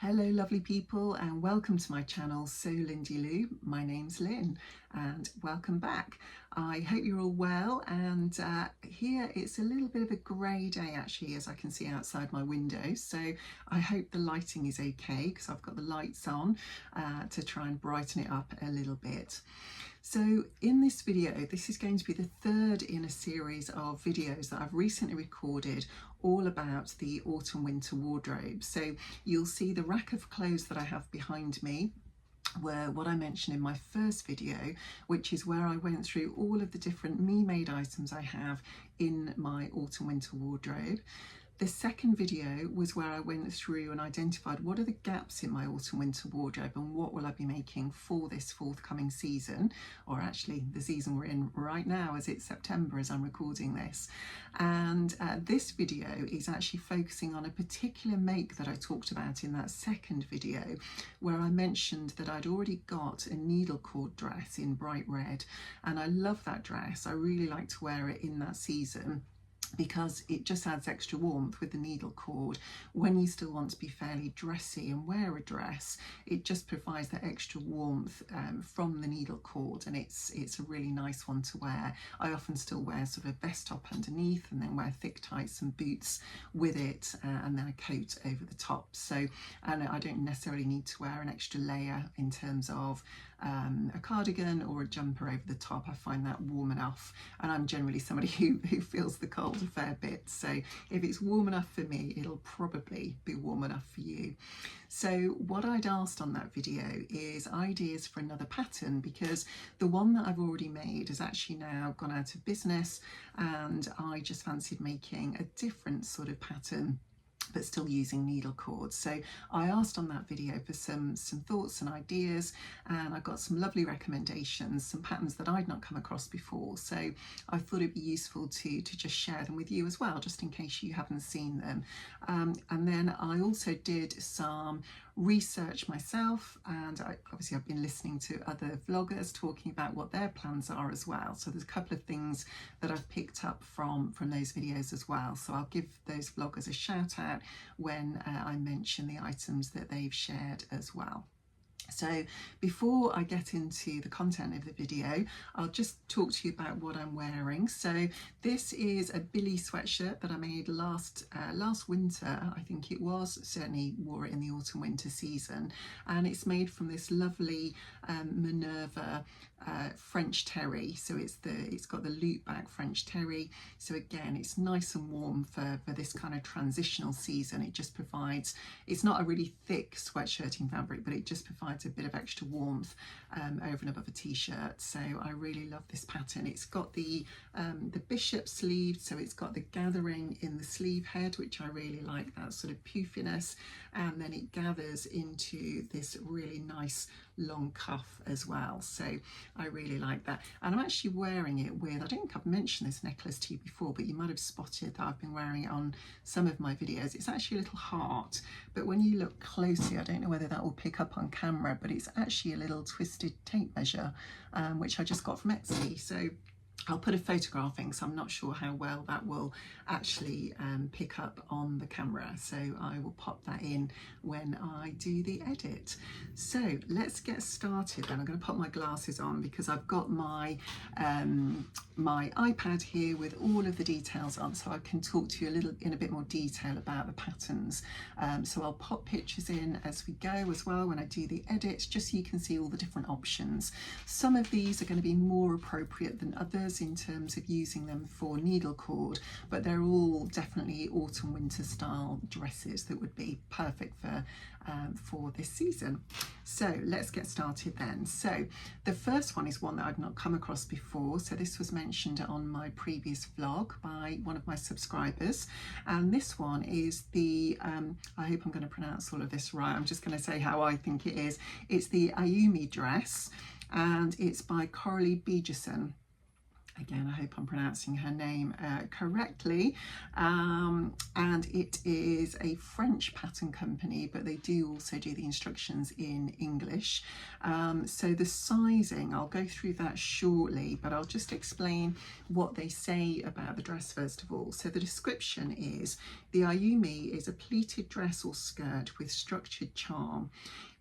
Hello lovely people and welcome to my channel So Lindy Lou. My name's Lynn and welcome back. I hope you're all well, and here it's a little bit of a grey day actually, as I can see outside my window, so I hope the lighting is okay because I've got the lights on to try and brighten it up a little bit. So in this video, this is going to be the third in a series of videos that I've recently recorded all about the autumn winter wardrobe. So you'll see the rack of clothes that I have behind me were what I mentioned in my first video, which is where I went through all of the different me-made items I have in my autumn winter wardrobe. The second video was where I went through and identified what are the gaps in my autumn winter wardrobe and what will I be making for this forthcoming season, or actually the season we're in right now as it's September as I'm recording this. And this video is actually focusing on a particular make that I talked about in that second video, where I mentioned that I'd already got a needlecord dress in bright red, and I love that dress. I really like to wear it in that season because it just adds extra warmth with the needle cord. When you still want to be fairly dressy and wear a dress, it just provides that extra warmth from the needle cord, and it's a really nice one to wear. I often still wear sort of a vest top underneath and then wear thick tights and boots with it, and then a coat over the top. So, and I don't necessarily need to wear an extra layer in terms of a cardigan or a jumper over the top. I find that warm enough, and I'm generally somebody who feels the cold a fair bit, so if it's warm enough for me, it'll probably be warm enough for you. So what I'd asked on that video is ideas for another pattern, because the one that I've already made has actually now gone out of business, and I just fancied making a different sort of pattern but still using needle cords. So I asked on that video for some thoughts and ideas, and I got some lovely recommendations, some patterns that I'd not come across before. So I thought it'd be useful to just share them with you as well, just in case you haven't seen them. And then I also did some research myself, and obviously I've been listening to other vloggers talking about what their plans are as well. So there's a couple of things that I've picked up from those videos as well. So I'll give those vloggers a shout out when I mention the items that they've shared as well. So before I get into the content of the video, I'll just talk to you about what I'm wearing. So this is a Billie sweatshirt that I made last winter, I think it was. Certainly wore it in the autumn winter season, and it's made from this lovely Minerva French terry. So it's got the loop back French terry. So again, it's nice and warm for this kind of transitional season. It just provides, it's not a really thick sweatshirting fabric, but it just provides a bit of extra warmth over and above a t-shirt. So I really love this pattern. It's got the bishop sleeve, so it's got the gathering in the sleeve head, which I really like, that sort of poofiness, and then it gathers into this really nice long cuff as well. So I really like that, and I'm actually wearing it with, I don't think I've mentioned this necklace to you before, but you might have spotted that I've been wearing it on some of my videos. It's actually a little heart, but when you look closely, I don't know whether that will pick up on camera, but it's actually a little twisted tape measure, which I just got from Etsy. So I'll put a photograph in, so I'm not sure how well that will actually pick up on the camera, so I will pop that in when I do the edit. So let's get started then. I'm going to put my glasses on because I've got my my iPad here with all of the details on, so I can talk to you in a bit more detail about the patterns. So I'll pop pictures in as we go as well when I do the edits, just so you can see all the different options. Some of these are going to be more appropriate than others in terms of using them for needle cord, but they're all definitely autumn winter style dresses that would be perfect for this season. So let's get started then. So the first one is one that I've not come across before. So this was mentioned on my previous vlog by one of my subscribers, and this one is the I hope I'm going to pronounce all of this right. I'm just going to say how I think it is. It's the Ayumi Dress, and it's by Coralie Beegerson. Again, I hope I'm pronouncing her name correctly. And it is a French pattern company, but they do also do the instructions in English. So the sizing, I'll go through that shortly, but I'll just explain what they say about the dress first of all. So the description is, the Ayumi is a pleated dress or skirt with structured charm.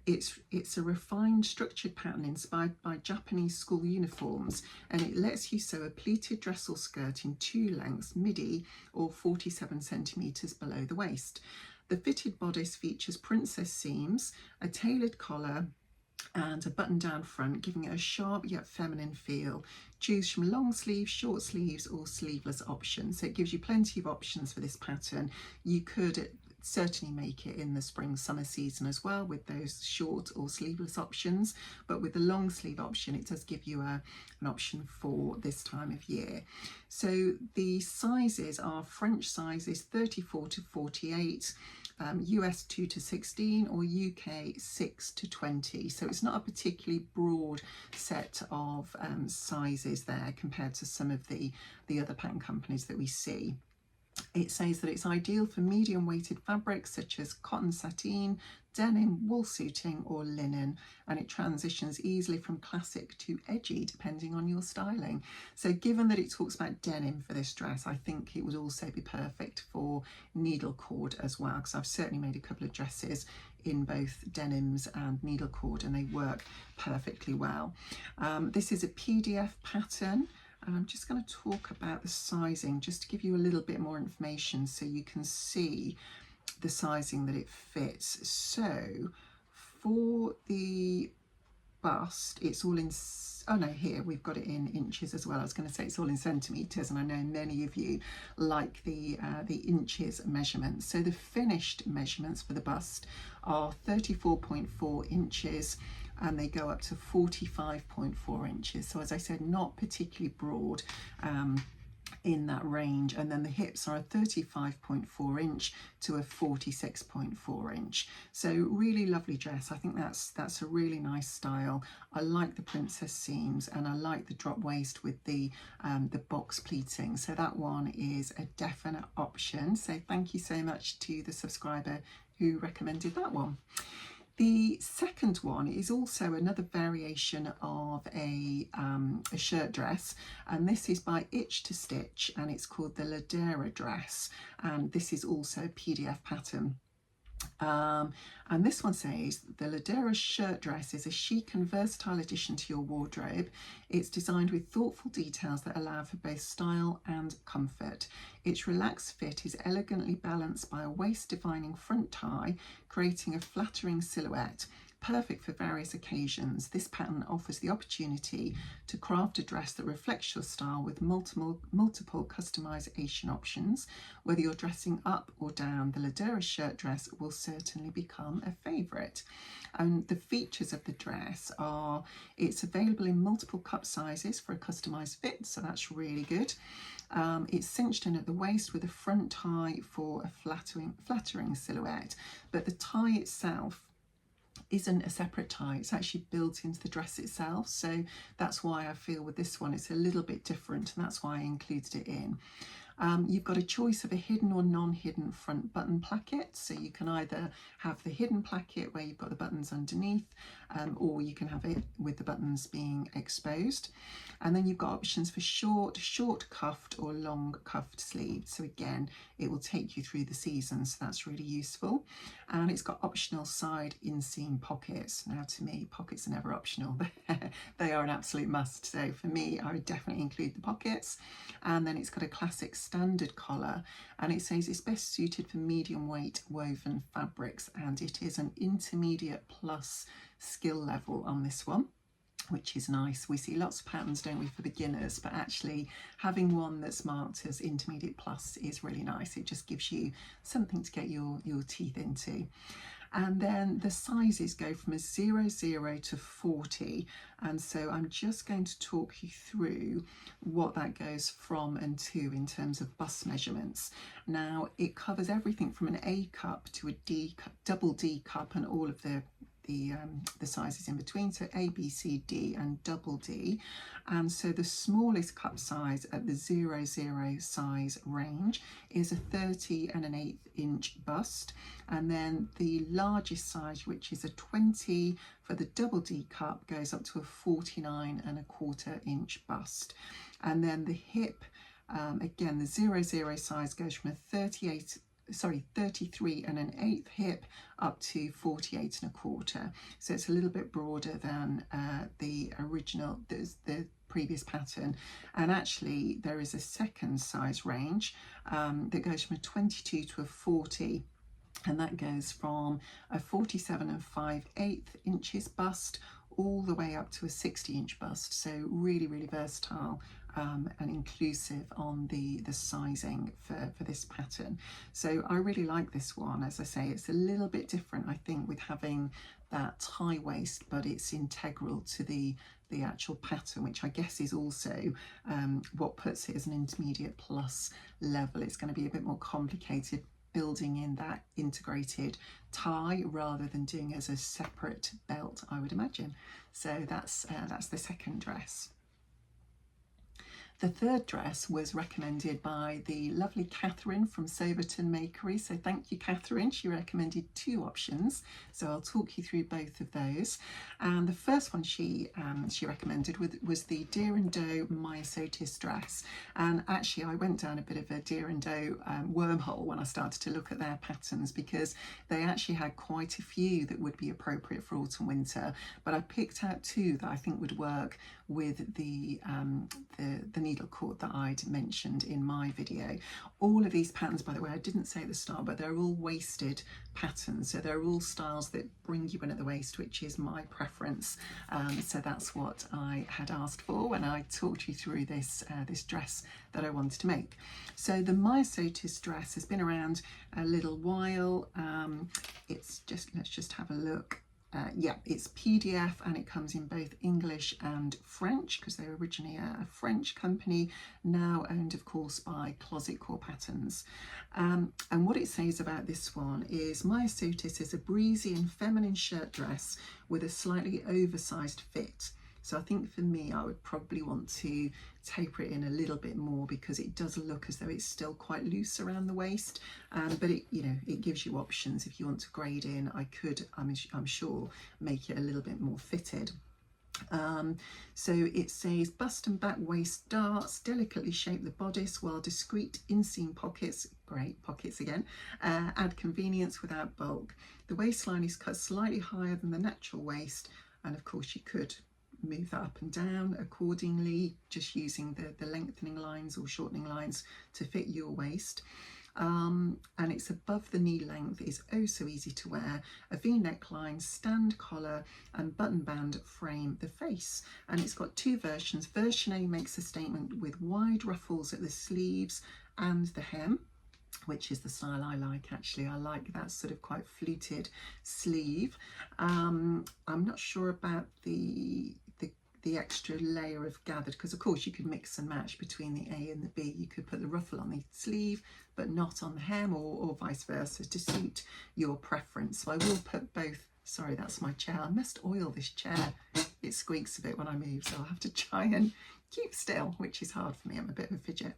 It's a refined structured pattern inspired by Japanese school uniforms, and it lets you sew a pleated dress or skirt in 2 lengths, midi, or 47 centimetres below the waist. The fitted bodice features princess seams, a tailored collar, and a button-down front, giving it a sharp yet feminine feel. Choose from long sleeves, short sleeves, or sleeveless options. So it gives you plenty of options for this pattern. You could certainly make it in the spring summer season as well with those short or sleeveless options, but with the long sleeve option it does give you an option for this time of year. So the sizes are French sizes 34 to 48, US 2 to 16, or UK 6 to 20. So it's not a particularly broad set of sizes there compared to some of the other pattern companies that we see. It says that it's ideal for medium weighted fabrics such as cotton sateen, denim, wool suiting, or linen, and it transitions easily from classic to edgy depending on your styling. So given that it talks about denim for this dress, I think it would also be perfect for needlecord as well, because I've certainly made a couple of dresses in both denims and needlecord and they work perfectly well. This is a PDF pattern. And I'm just going to talk about the sizing just to give you a little bit more information so you can see the sizing that it fits. So for the bust, it's all in, oh no, here we've got it in inches as well. I was going to say it's all in centimetres, and I know many of you like the inches measurements. So the finished measurements for the bust are 34.4 inches, and they go up to 45.4 inches. So as I said, not particularly broad in that range. And then the hips are a 35.4 inch to a 46.4 inch. So really lovely dress. I think that's a really nice style. I like the princess seams and I like the drop waist with the box pleating. So that one is a definite option. So thank you so much to the subscriber who recommended that one. The second one is also another variation of a shirt dress, and this is by Itch to Stitch, and it's called the Ladera Dress, and this is also a PDF pattern. And this one says, the Ladera shirt dress is a chic and versatile addition to your wardrobe. It's designed with thoughtful details that allow for both style and comfort. Its relaxed fit is elegantly balanced by a waist-defining front tie, creating a flattering silhouette. Perfect for various occasions, this pattern offers the opportunity to craft a dress that reflects your style with multiple customization options. Whether you're dressing up or down, the Ladera shirt dress will certainly become a favourite. And the features of the dress are, it's available in multiple cup sizes for a customised fit, so that's really good. It's cinched in at the waist with a front tie for a flattering silhouette, but the tie itself isn't a separate tie, it's actually built into the dress itself, so that's why I feel with this one it's a little bit different, and that's why I included it in. You've got a choice of a hidden or non-hidden front button placket, so you can either have the hidden placket where you've got the buttons underneath, or you can have it with the buttons being exposed. And then you've got options for short cuffed or long cuffed sleeves, so again it will take you through the season, so that's really useful. And it's got optional side inseam pockets. Now to me, pockets are never optional, they are an absolute must, so for me I would definitely include the pockets. And then it's got a classic standard collar, and it says it's best suited for medium weight woven fabrics, and it is an intermediate plus skill level on this one, which is nice. We see lots of patterns, don't we, for beginners, but actually having one that's marked as intermediate plus is really nice. It just gives you something to get your teeth into. And then the sizes go from a 00 to 40, and so I'm just going to talk you through what that goes from and to in terms of bust measurements. Now it covers everything from an A cup to a D cup, double D cup, and all of the the sizes in between, so A, B, C, D and double D. And so the smallest cup size at the 00 size range is a 30 1/8 inch bust, and then the largest size, which is a 20 for the double D cup, goes up to a 49 1/4 inch bust. And then the hip, again, the 00 size goes from a 33 1/8 hip up to 48 1/4. So it's a little bit broader than the original, the previous pattern. And actually there is a second size range that goes from a 22 to a 40, and that goes from a 47 5/8 inches bust all the way up to a 60-inch bust. So really, really versatile and inclusive on the sizing for this pattern. So I really like this one. As I say, it's a little bit different, I think, with having that high waist, but it's integral to the actual pattern, which I guess is also what puts it as an intermediate plus level. It's going to be a bit more complicated building in that integrated tie rather than doing it as a separate belt, I would imagine. So that's the second dress. The third dress was recommended by the lovely Katherine from Soberton Makery. So thank you, Katherine. She recommended two options. So I'll talk you through both of those. And the first one she recommended was the Deer and Doe Myositis Dress. And actually I went down a bit of a Deer and Doe wormhole when I started to look at their patterns, because they actually had quite a few that would be appropriate for autumn winter. But I picked out two that I think would work with the needle cord that I'd mentioned in my video. All of these patterns, by the way, I didn't say at the start, but they're all waisted patterns. So they're all styles that bring you in at the waist, which is my preference. So that's what I had asked for when I talked you through this dress that I wanted to make. So the Myositis dress has been around a little while. Let's just have a look. Yeah, it's PDF and it comes in both English and French, because they're originally a French company, now owned of course by Closet Core Patterns. And what it says about this one is Myositis is a breezy and feminine shirt dress with a slightly oversized fit. So I think for me, I would probably want to taper it in a little bit more, because it does look as though it's still quite loose around the waist. But it gives you options. If you want to grade in, I could, I'm sure, make it a little bit more fitted. So it says bust and back waist darts delicately shape the bodice, while discreet inseam pockets, great pockets again, add convenience without bulk. The waistline is cut slightly higher than the natural waist, and of course you could move that up and down accordingly, just using the lengthening lines or shortening lines to fit your waist. And it's above the knee length, is oh so easy to wear. A V neckline, stand collar and button band frame the face. And it's got two versions. Version A makes a statement with wide ruffles at the sleeves and the hem, which is the style I like. Actually, I like that sort of quite fluted sleeve. I'm not sure about the extra layer of gathered, because of course you could mix and match between the A and the B. You could put the ruffle on the sleeve but not on the hem, or vice versa, to suit your preference. So I will put both. Sorry, that's my chair. I must oil this chair. It squeaks a bit when I move, so I'll have to try and keep still, which is hard for me. I'm a bit of a fidget.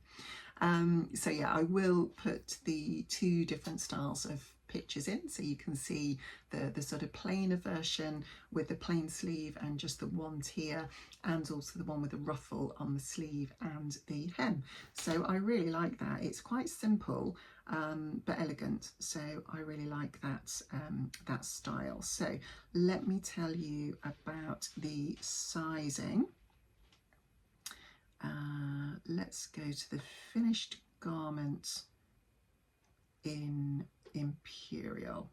So yeah, I will put the two different styles of pictures in, so you can see the sort of plainer version with the plain sleeve and just the one tier, and also the one with the ruffle on the sleeve and the hem. So I really like that. It's quite simple but elegant, so I really like that style. So let me tell you about the sizing. Let's go to the finished garment in Imperial.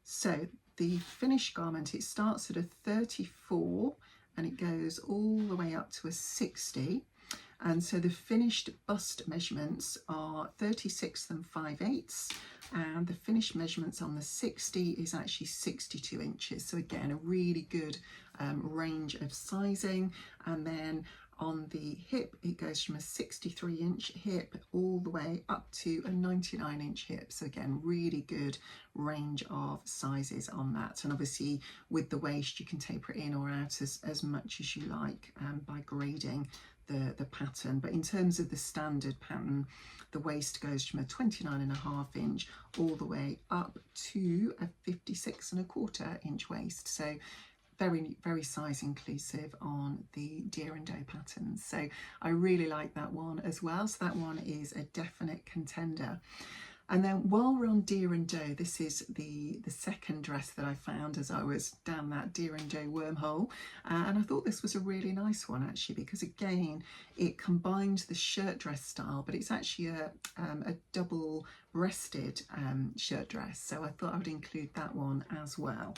So the finished garment, it starts at a 34 and it goes all the way up to a 60. And so the finished bust measurements are 36 5/8, and the finished measurements on the 60 is actually 62 inches. So again, a really good range of sizing. And then On the hip, it goes from a 63-inch hip all the way up to a 99-inch hip. So again, really good range of sizes on that. And obviously with the waist, you can taper it in or out as much as you like by grading the pattern. But in terms of the standard pattern, the waist goes from a 29.5-inch all the way up to a 56.25-inch waist. So very size inclusive on the deer and doe patterns. So I really like that one as well. So that one is a definite contender. And then while we're on deer and doe, this is the second dress that I found as I was down that deer and doe wormhole. And I thought this was a really nice one actually, because again, it combines the shirt dress style, but it's actually a double breasted shirt dress. So I thought I would include that one as well.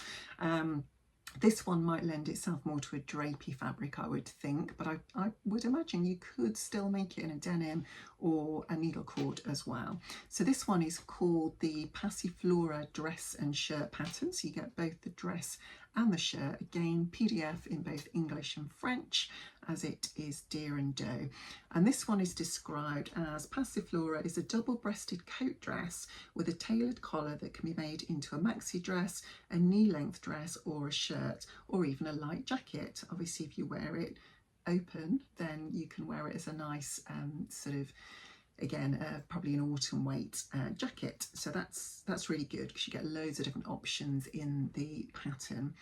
This one might lend itself more to a drapey fabric, I would think, but I would imagine you could still make it in a denim or a needle cord as well. So this one is called the Passiflore dress and shirt pattern. So you get both the dress and the shirt. Again, PDF in both English and French, as it is deer and doe. And this one is described as Passiflore is a double-breasted coat dress with a tailored collar that can be made into a maxi dress, a knee-length dress, or a shirt, or even a light jacket. Obviously, if you wear it open, then you can wear it as a nice sort of, again, probably an autumn weight jacket. So that's really good because you get loads of different options in the pattern.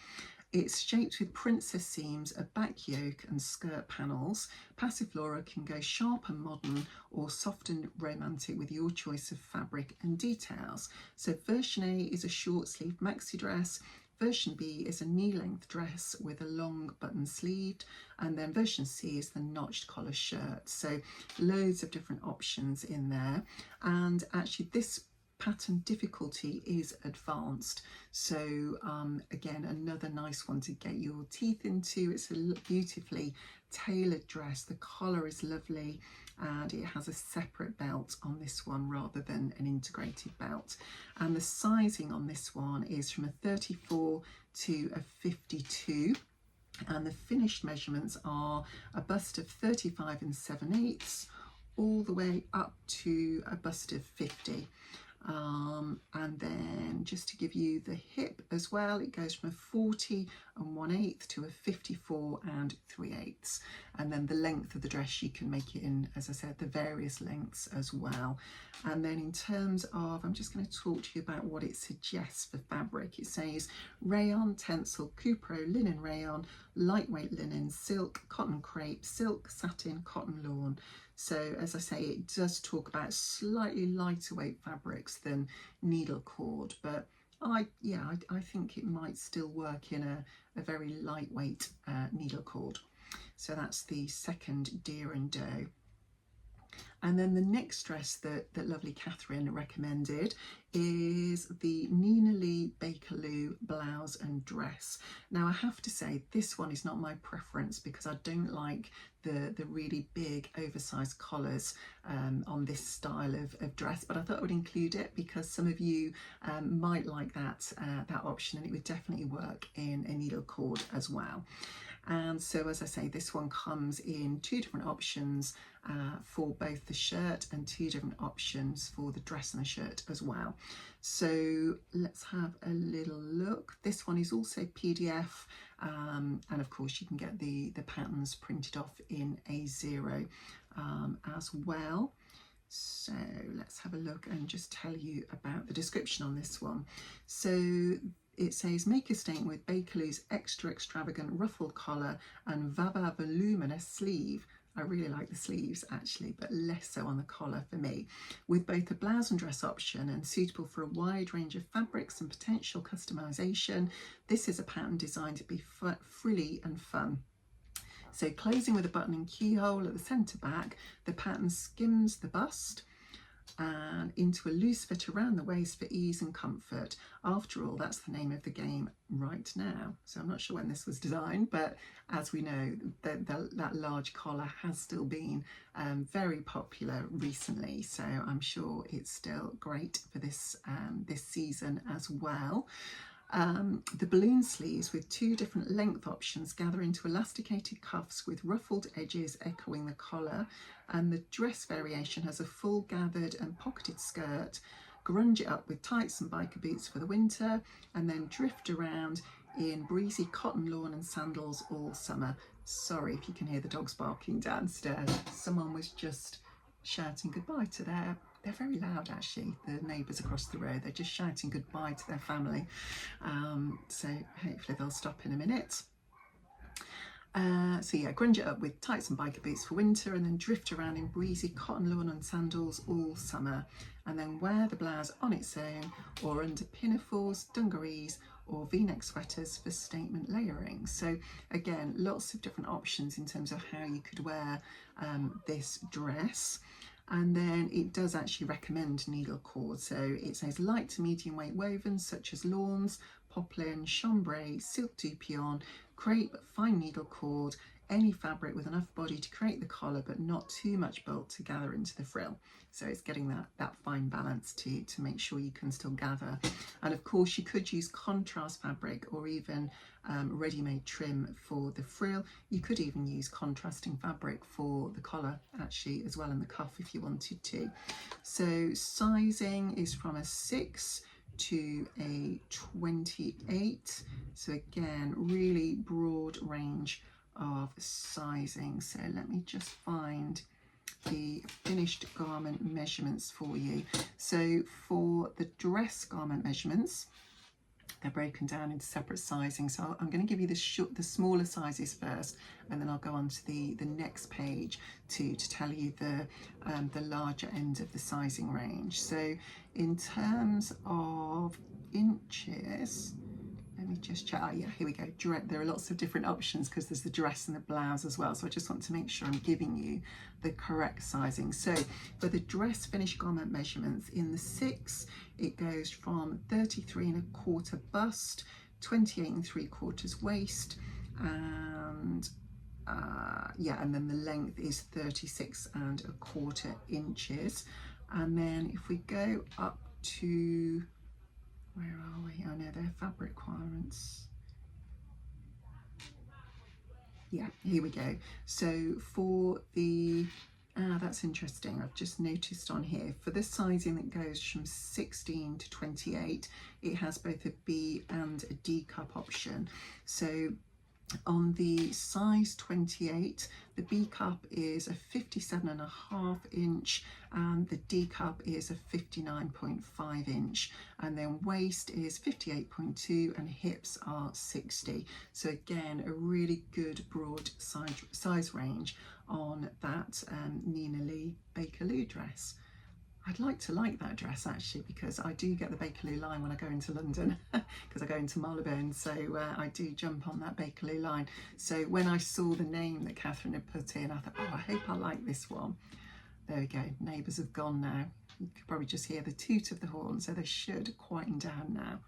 It's shaped with princess seams, a back yoke and skirt panels. Passiflore can go sharp and modern or soft and romantic with your choice of fabric and details. So version A is a short sleeve maxi dress. Version B is a knee-length dress with a long button sleeved, and then version C is the notched collar shirt. So loads of different options in there. And actually this pattern difficulty is advanced. So again, another nice one to get your teeth into. It's a beautifully tailored dress. The collar is lovely, and it has a separate belt on this one rather than an integrated belt. And the sizing on this one is from a 34 to a 52. And the finished measurements are a bust of 35 7/8 all the way up to a bust of 50. And then just to give you the hip as well, it goes from a 40 1/8 to a 54 3/8. And then the length of the dress, you can make it in, as I said, the various lengths as well. And then in terms of, I'm just going to talk to you about what it suggests for fabric. It says rayon, tencel, cupro, linen rayon, lightweight linen, silk, cotton crepe, silk, satin, cotton lawn. So as I say, it does talk about slightly lighter weight fabrics than needle cord, but I think it might still work in a very lightweight needle cord. So that's the second deer and doe. And then the next dress that lovely Katherine recommended is the Nina Lee Bakerloo blouse and dress. Now I have to say this one is not my preference because I don't like the really big oversized collars on this style of dress, but I thought I would include it because some of you might like that option, and it would definitely work in a needle cord as well. And so, as I say, this one comes in two different options for both the shirt and two different options for the dress and the shirt as well. So let's have a little look. This one is also PDF, and of course you can get the patterns printed off in A0 as well. So let's have a look and just tell you about the description on this one. So it says, make a statement with Bakerloo's extra extravagant ruffled collar and Vava voluminous sleeve. I really like the sleeves actually, but less so on the collar for me. With both a blouse and dress option and suitable for a wide range of fabrics and potential customization, this is a pattern designed to be frilly and fun. So closing with a button and keyhole at the centre back, the pattern skims the bust and into a loose fit around the waist for ease and comfort. After all, that's the name of the game right now. So I'm not sure when this was designed, but as we know, that large collar has still been very popular recently. So I'm sure it's still great for this this season as well. The balloon sleeves with 2 different length options gather into elasticated cuffs with ruffled edges echoing the collar, and the dress variation has a full gathered and pocketed skirt. Grunge it up with tights and biker boots for the winter, and then drift around in breezy cotton lawn and sandals all summer. Sorry if you can hear the dogs barking downstairs. Someone was just shouting goodbye to they're very loud actually, the neighbours across the road. They're just shouting goodbye to their family. So hopefully they'll stop in a minute. So yeah, grunge it up with tights and biker boots for winter, and then drift around in breezy cotton lawn and sandals all summer, and then wear the blouse on its own or under pinafores, dungarees or v-neck sweaters for statement layering. So again, lots of different options in terms of how you could wear this dress. And then it does actually recommend needle cord. So it says light to medium weight wovens such as lawns, poplin, chambray, silk dupion, crepe, fine needle cord, any fabric with enough body to create the collar but not too much bulk to gather into the frill. So it's getting that fine balance to make sure you can still gather. And of course you could use contrast fabric or even ready-made trim for the frill. You could even use contrasting fabric for the collar actually as well, and the cuff if you wanted to. So sizing is from a 6 to a 28. So again, really broad range of sizing. So let me just find the finished garment measurements for you. So for the dress garment measurements, they're broken down into separate sizing. So I'm going to give you the smaller sizes first, and then I'll go on to the next page to tell you the larger end of the sizing range. So in terms of inches, let me just check. Oh yeah, here we go. There are lots of different options because there's the dress and the blouse as well. So I just want to make sure I'm giving you the correct sizing. So for the dress finished garment measurements, in the 6, it goes from 33¼ bust, 28¾ waist, and yeah, and then the length is 36¼ inches. And then if we go up to, where are we? Oh no, they're fabric requirements. Yeah, here we go. So for the, that's interesting. I've just noticed on here, for the sizing that goes from 16 to 28, it has both a B and a D cup option. So on the size 28, the B cup is a 57½ inch and the D cup is a 59.5 inch, and then waist is 58.2 and hips are 60. So again, a really good broad size range on that Nina Lee Bakerloo dress. I'd like that dress actually, because I do get the Bakerloo line when I go into London because I go into Marylebone, so I do jump on that Bakerloo line. So when I saw the name that Katherine had put in, I thought, oh, I hope I like this one. There we go, neighbours have gone now. You could probably just hear the toot of the horn, so they should quieten down now.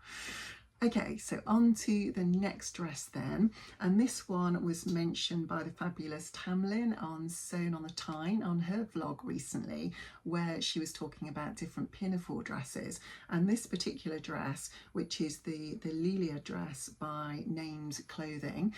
Okay, so on to the next dress then, and this one was mentioned by the fabulous Tamlyn on Sewn on the Tyne on her vlog recently, where she was talking about different pinafore dresses. And this particular dress, which is the Lilja Dress by Names Clothing,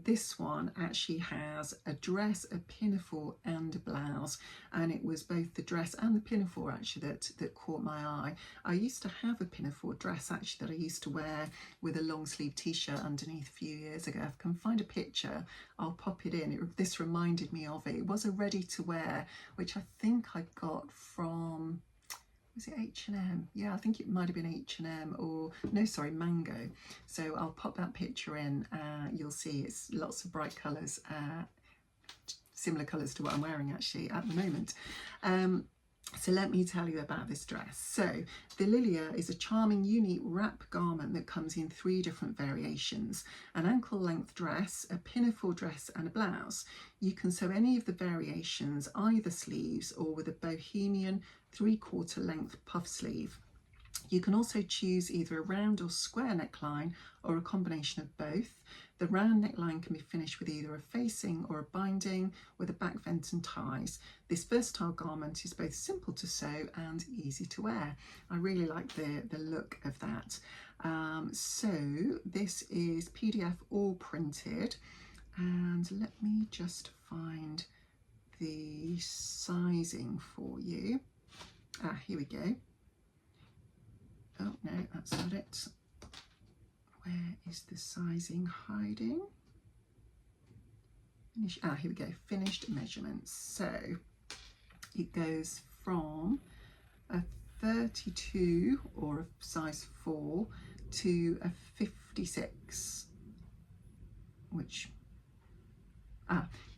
this one actually has a dress, a pinafore and a blouse, and it was both the dress and the pinafore actually that caught my eye. I used to have a pinafore dress actually that I used to wear with a long sleeve t-shirt underneath a few years ago. If I can find a picture, I'll pop it in. This reminded me of it. It was a ready to wear, which I think I got from, was it H&M? Yeah, I think it might have been H&M, or no, sorry, Mango. So I'll pop that picture in. You'll see it's lots of bright colours, similar colours to what I'm wearing actually at the moment. So let me tell you about this dress. So the Lilja is a charming, unique wrap garment that comes in 3 different variations: an ankle length dress, a pinafore dress and a blouse. You can sew any of the variations, either sleeves or with a bohemian 3/4 length puff sleeve. You can also choose either a round or square neckline or a combination of both. The round neckline can be finished with either a facing or a binding with a back vent and ties. This versatile garment is both simple to sew and easy to wear. I really like the look of that. So this is PDF all printed, and let me just find the sizing for you. Here we go. Oh no, that's not it. Where is the sizing hiding? Here we go, finished measurements. So it goes from a 32 or a size 4 to a 56, which,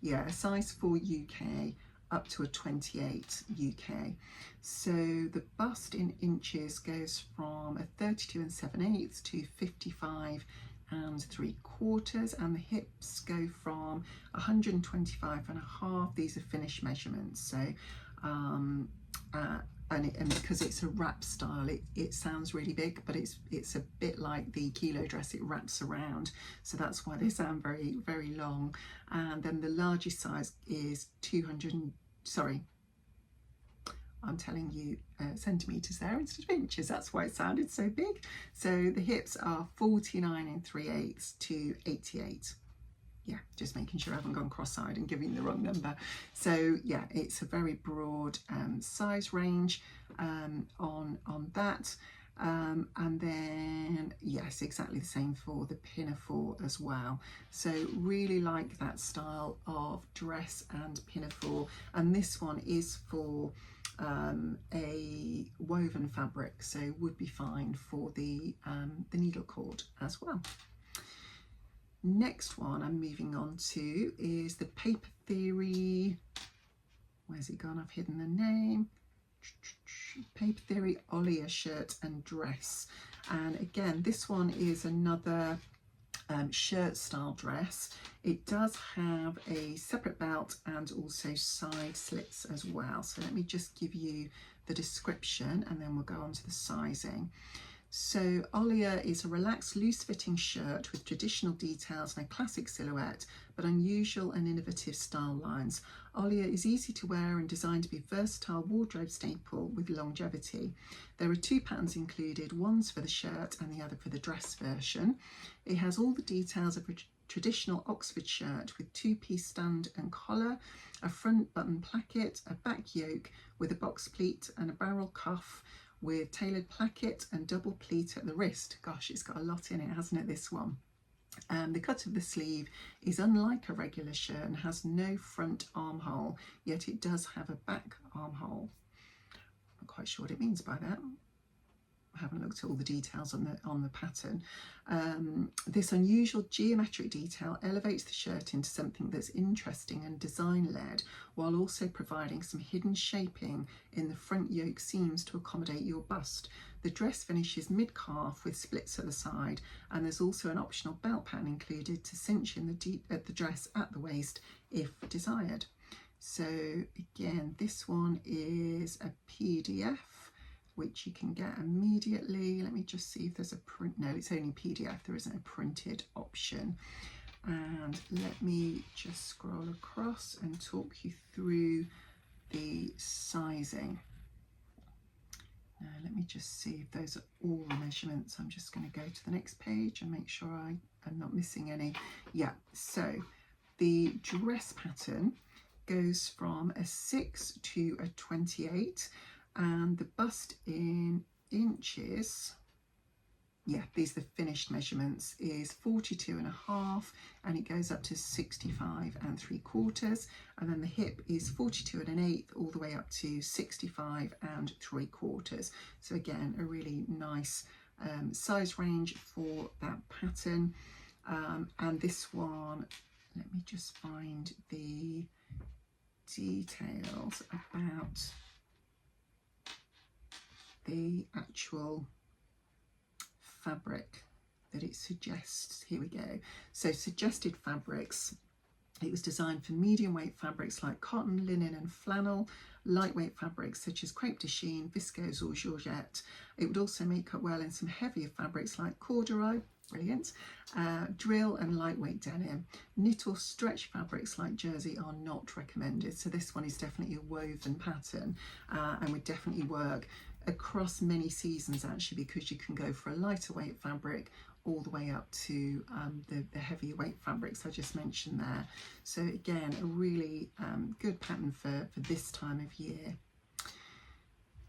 yeah, a size 4 UK up to a 28 UK. So the bust in inches goes from a 32 7/8 to 55 3/4, and the hips go from 125.5. These are finished measurements. So and because it's a wrap style, it sounds really big, but it's a bit like the kilo dress. It wraps around, so that's why they sound very, very long. And then the largest size is 200. Sorry, I'm telling you centimeters there instead of inches. That's why it sounded so big. So the hips are 49 3/8 to 88. Yeah, just making sure I haven't gone cross-eyed and giving the wrong number. So yeah, it's a very broad size range on that. And then yes, exactly the same for the pinafore as well. So really like that style of dress and pinafore, and this one is for a woven fabric, so would be fine for the needle cord as well. Next one I'm moving on to is the Paper Theory, where's it gone? I've hidden the name. Paper Theory Olya shirt and dress. And again, this one is another shirt style dress. It does have a separate belt and also side slits as well. So let me just give you the description and then we'll go on to the sizing. So Olya is a relaxed, loose-fitting shirt with traditional details and a classic silhouette, but unusual and innovative style lines. Olya is easy to wear and designed to be a versatile wardrobe staple with longevity. There are 2 patterns included, one's for the shirt and the other for the dress version. It has all the details of a traditional Oxford shirt with 2-piece stand and collar, a front button placket, a back yoke with a box pleat and a barrel cuff, with tailored placket and double pleat at the wrist. Gosh, it's got a lot in it, hasn't it, this one? The cut of the sleeve is unlike a regular shirt and has no front armhole, yet it does have a back armhole. I'm not quite sure what it means by that. I haven't looked at all the details on the pattern. This unusual geometric detail elevates the shirt into something that's interesting and design-led, while also providing some hidden shaping in the front yoke seams to accommodate your bust. The dress finishes mid-calf with splits at the side, and there's also an optional belt pattern included to cinch in the dress at the waist if desired. So again, this one is a PDF, which you can get immediately. Let me just see if there's a print. No, it's only PDF. There isn't a printed option. And let me just scroll across and talk you through the sizing. Now, let me just see if those are all the measurements. I'm just going to go to the next page and make sure I'm not missing any. Yeah, so the dress pattern goes from a 6 to a 28. And the bust in inches, yeah, these are the finished measurements, is 42.5, and it goes up to 65 3/4, and then the hip is 42 1/8 all the way up to 65 3/4. So again, a really nice size range for that pattern. And this one, let me just find the details about the actual fabric that it suggests. Here we go. So suggested fabrics. It was designed for medium weight fabrics like cotton, linen and flannel, lightweight fabrics such as crepe de chine, viscose or georgette. It would also make up well in some heavier fabrics like corduroy, brilliant, drill and lightweight denim. Knit or stretch fabrics like jersey are not recommended. So this one is definitely a woven pattern and would definitely work across many seasons actually, because you can go for a lighter weight fabric all the way up to the heavier weight fabrics I just mentioned there. So again, a really good pattern for this time of year.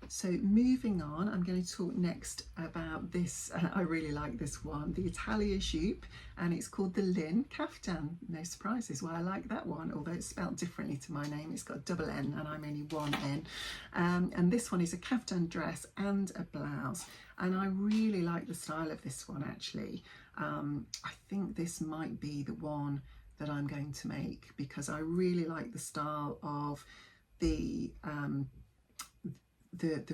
So moving on, I'm going to talk next about this. I really like this one, the Italia jupe, and it's called the Lynn Caftan. No surprises why I like that one, although it's spelled differently to my name. It's got a double N and I'm only one N. And this one is a caftan dress and a blouse. And I really like the style of this one actually. I think this might be the one that I'm going to make, because I really like the style of the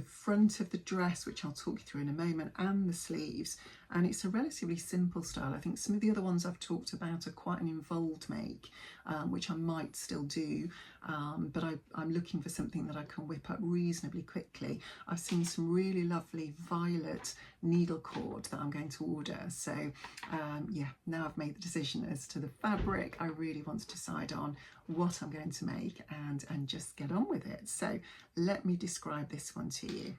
front of the dress, which I'll talk you through in a moment, and the sleeves. And it's a relatively simple style. I think some of the other ones I've talked about are quite an involved make, which I might still do, but I'm looking for something that I can whip up reasonably quickly. I've seen some really lovely violet needle cord that I'm going to order. So yeah, now I've made the decision as to the fabric. I really want to decide on what I'm going to make and just get on with it. So let me describe this one to you.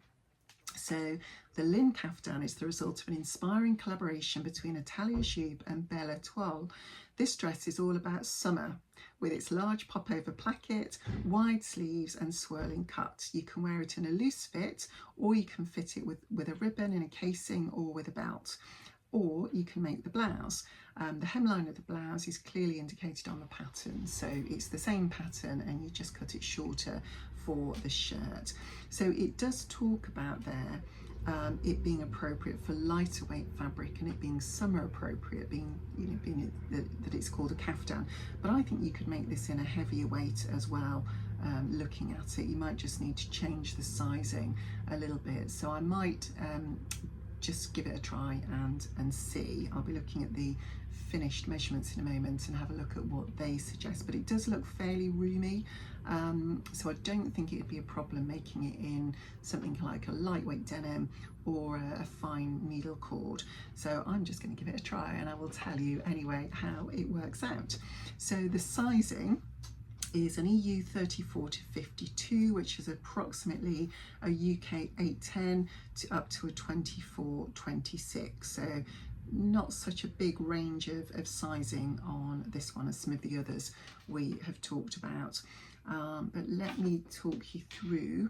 So the Lynn Caftan is the result of an inspiring collaboration between Italia jupe and Belle Étoile. This dress is all about summer, with its large popover placket, wide sleeves and swirling cut. You can wear it in a loose fit, or you can fit it with a ribbon in a casing or with a belt. Or you can make the blouse. The hemline of the blouse is clearly indicated on the pattern, so it's the same pattern and you just cut it shorter for the shirt. So it does talk about there it being appropriate for lighter weight fabric and it being summer appropriate, being that it's called a caftan. But I think you could make this in a heavier weight as well. Looking at it, you might just need to change the sizing a little bit. So I might just give it a try and see. I'll be looking at the finished measurements in a moment and have a look at what they suggest, but it does look fairly roomy, so I don't think it would be a problem making it in something like a lightweight denim or a fine needle cord. So I'm just going to give it a try and I will tell you anyway how it works out. So the sizing is an EU 34 to 52, which is approximately a UK 810 to up to a 24-26. So not such a big range of sizing on this one as some of the others we have talked about. But let me talk you through.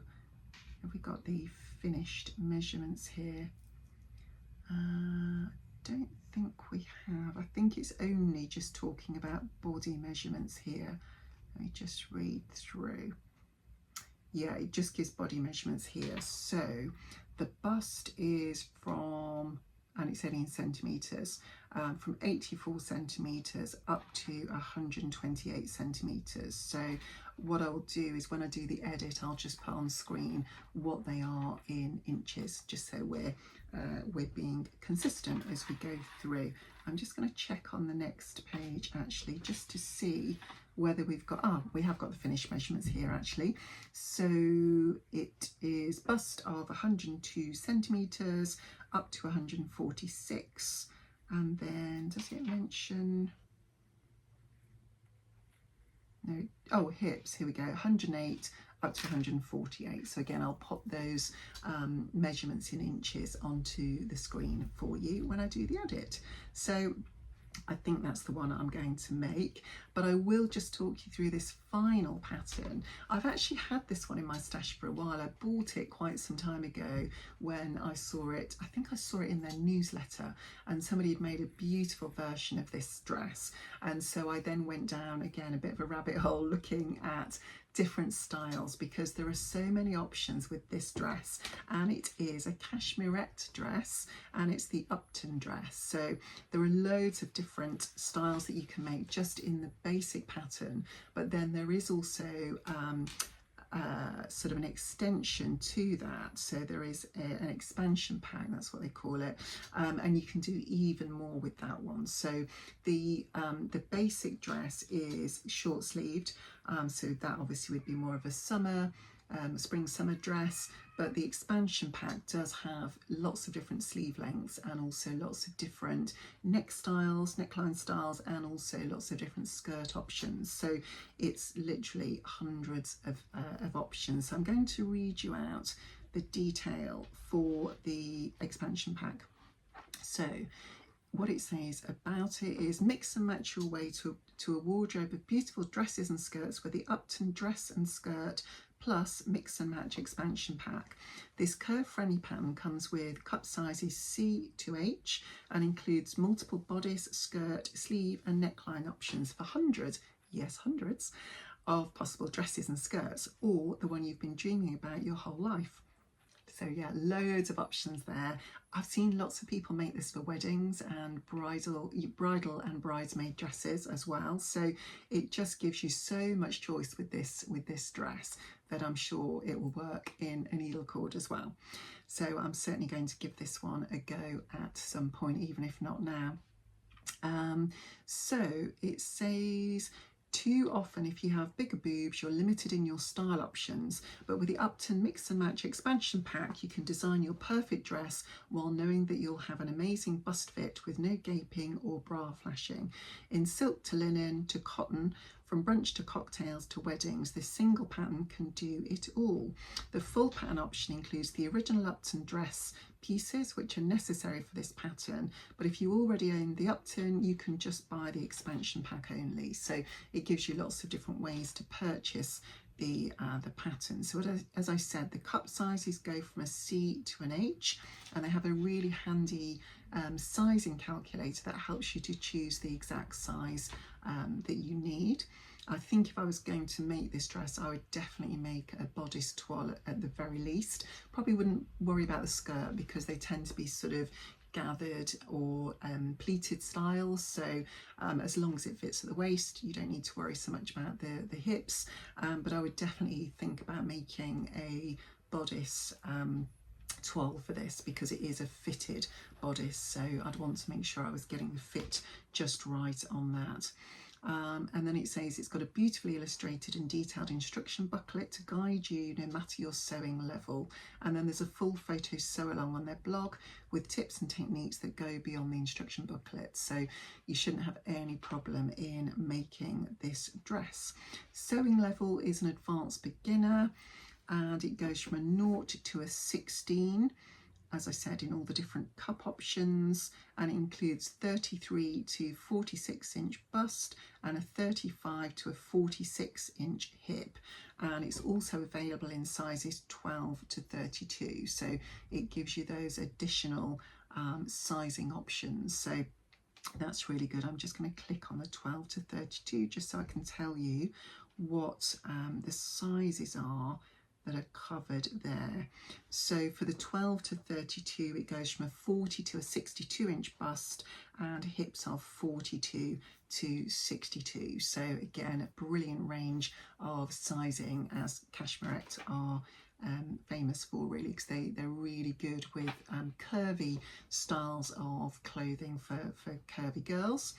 Have we got the finished measurements here? Don't think we have. I think it's only just talking about body measurements here. Let me just read through. Yeah, it just gives body measurements here. So the bust is from, and it's only in centimetres, from 84 centimetres up to 128 centimetres. So what I will do is when I do the edit, I'll just put on screen what they are in inches, just so we're being consistent as we go through. I'm just going to check on the next page actually, just to see whether we've got, we have got the finished measurements here actually. So it is bust of 102 centimetres up to 146, and then does it mention, no, oh, hips, here we go, 108 up to 148. So again, I'll pop those measurements in inches onto the screen for you when I do the edit. So I think that's the one I'm going to make, but I will just talk you through this final pattern. I've actually had this one in my stash for a while. I bought it quite some time ago when I saw it. I think I saw it in their newsletter and somebody had made a beautiful version of this dress. And so I then went down again a bit of a rabbit hole looking at different styles, because there are so many options with this dress, and it is a cashmerette dress and it's the Upton dress. So there are loads of different styles that you can make just in the basic pattern, but then there is also sort of an extension to that. So there is an expansion pack, that's what they call it, and you can do even more with that one. So the basic dress is short sleeved, so that obviously would be more of a summer spring summer dress, but the expansion pack does have lots of different sleeve lengths and also lots of different neck styles, neckline styles, and also lots of different skirt options. So it's literally hundreds of options. So I'm going to read you out the detail for the expansion pack. So what it says about it is mix and match your way to a wardrobe of beautiful dresses and skirts with the Upton dress and skirt plus mix and match expansion pack. This curve-friendly pattern comes with cup sizes C to H and includes multiple bodice, skirt, sleeve and neckline options for hundreds, yes hundreds, of possible dresses and skirts, or the one you've been dreaming about your whole life. So yeah, loads of options there. I've seen lots of people make this for weddings and bridal and bridesmaid dresses as well. So it just gives you so much choice with this dress that I'm sure it will work in a needlecord as well. So I'm certainly going to give this one a go at some point, even if not now. So it says, too often if you have bigger boobs you're limited in your style options, but with the Upton mix and match expansion pack you can design your perfect dress while knowing that you'll have an amazing bust fit with no gaping or bra flashing. In silk to linen to cotton, from brunch to cocktails to weddings, this single pattern can do it all. The full pattern option includes the original Upton dress pieces, which are necessary for this pattern, but if you already own the Upton you can just buy the expansion pack only. So it gives you lots of different ways to purchase the pattern. So as I said, the cup sizes go from a C to an H, and they have a really handy sizing calculator that helps you to choose the exact size that you need. I think if I was going to make this dress, I would definitely make a bodice toile at the very least. Probably wouldn't worry about the skirt because they tend to be sort of gathered or pleated styles, so as long as it fits at the waist you don't need to worry so much about the hips, but I would definitely think about making a bodice toile for this because it is a fitted bodice, so I'd want to make sure I was getting the fit just right on that. And then it says it's got a beautifully illustrated and detailed instruction booklet to guide you no matter your sewing level, and then there's a full photo sew along on their blog with tips and techniques that go beyond the instruction booklet, so you shouldn't have any problem in making this dress. Sewing level is an advanced beginner and it goes from a 0 to a 16, as I said, in all the different cup options, and it includes 33 to 46 inch bust and a 35 to a 46 inch hip, and it's also available in sizes 12 to 32, so it gives you those additional sizing options, so that's really good. I'm just going to click on the 12 to 32 just so I can tell you what the sizes are that are covered there. So for the 12 to 32 it goes from a 40 to a 62 inch bust and hips of 42 to 62, so again a brilliant range of sizing, as cashmerette are famous for, really, because they're really good with curvy styles of clothing for curvy girls.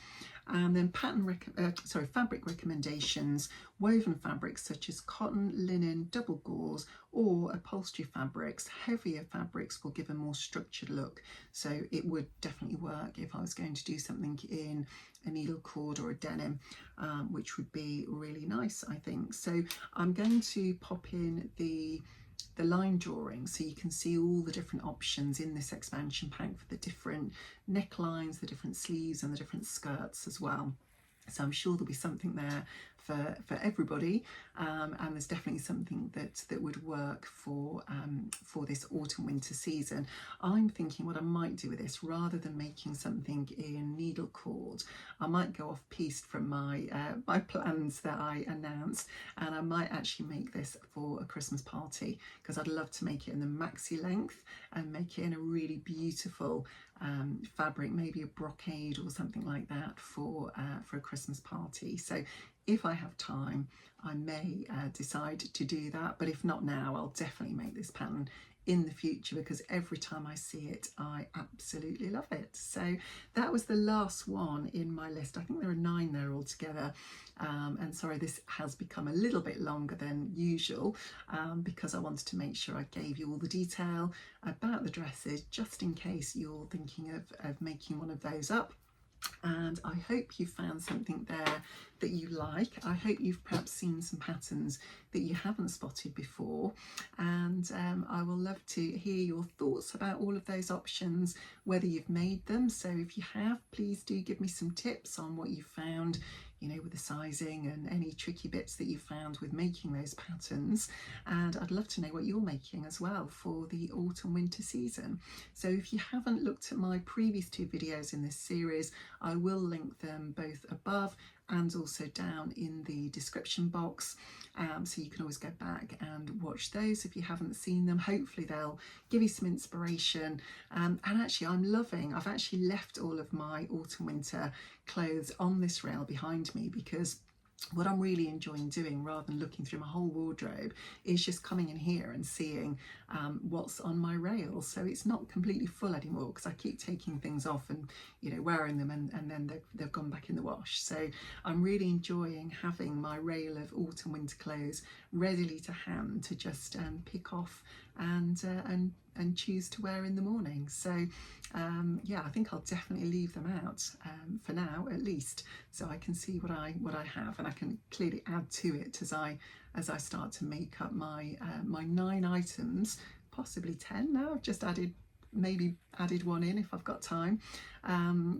And then fabric recommendations: woven fabrics such as cotton, linen, double gauze or upholstery fabrics. Heavier fabrics will give a more structured look, so it would definitely work if I was going to do something in a needle cord or a denim, which would be really nice, I think. So I'm going to pop in the line drawing so you can see all the different options in this expansion pack for the different necklines, the different sleeves and the different skirts as well. So I'm sure there'll be something there for everybody, and there's definitely something that would work for this autumn winter season. I'm thinking what I might do with this, rather than making something in needle cord, I might go off piste from my my plans that I announced, and I might actually make this for a Christmas party, because I'd love to make it in the maxi length and make it in a really beautiful fabric, maybe a brocade or something like that for a Christmas party. So if I have time I may decide to do that, but if not now I'll definitely make this pattern in the future, because every time I see it I absolutely love it. So that was the last one in my list. I think there are 9 there altogether, and sorry this has become a little bit longer than usual, because I wanted to make sure I gave you all the detail about the dresses, just in case you're thinking of making one of those up. And I hope you found something there that you like. I hope you've perhaps seen some patterns that you haven't spotted before, and I will love to hear your thoughts about all of those options, whether you've made them. So if you have, please do give me some tips on what you found, you know, with the sizing and any tricky bits that you found with making those patterns. And I'd love to know what you're making as well for the autumn winter season. So if you haven't looked at my previous 2 videos in this series, I will link them both above and also down in the description box, so you can always go back and watch those if you haven't seen them. Hopefully they'll give you some inspiration, and actually I've actually left all of my autumn winter clothes on this rail behind me, because what I'm really enjoying doing, rather than looking through my whole wardrobe, is just coming in here and seeing what's on my rail. So it's not completely full anymore, because I keep taking things off and, you know, wearing them, and then they've gone back in the wash. So I'm really enjoying having my rail of autumn winter clothes readily to hand to just pick off and choose to wear in the morning. So yeah, I think I'll definitely leave them out for now, at least, so I can see what I have, and I can clearly add to it as I start to make up my my 9 items, possibly 10 now. I've just maybe added one in if I've got time.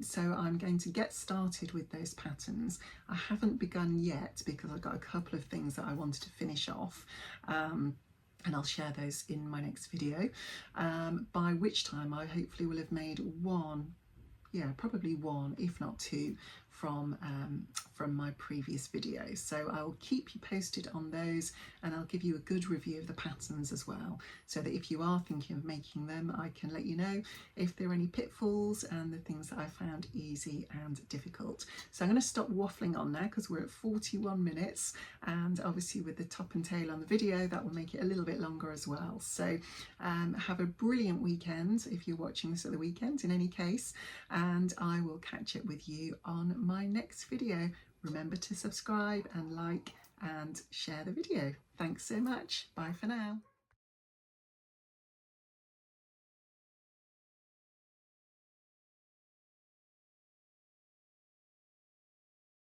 So I'm going to get started with those patterns. I haven't begun yet because I've got a couple of things that I wanted to finish off, and I'll share those in my next video, by which time I hopefully will have made one, yeah, probably one, if not 2, from my previous video. So I'll keep you posted on those, and I'll give you a good review of the patterns as well, so that if you are thinking of making them, I can let you know if there are any pitfalls and the things that I found easy and difficult. So I'm going to stop waffling on now, because we're at 41 minutes, and obviously with the top and tail on the video, that will make it a little bit longer as well. So have a brilliant weekend if you're watching this at the weekend, in any case, and I will catch up with you on my next video. Remember to subscribe and like and share the video. Thanks so much. Bye for now.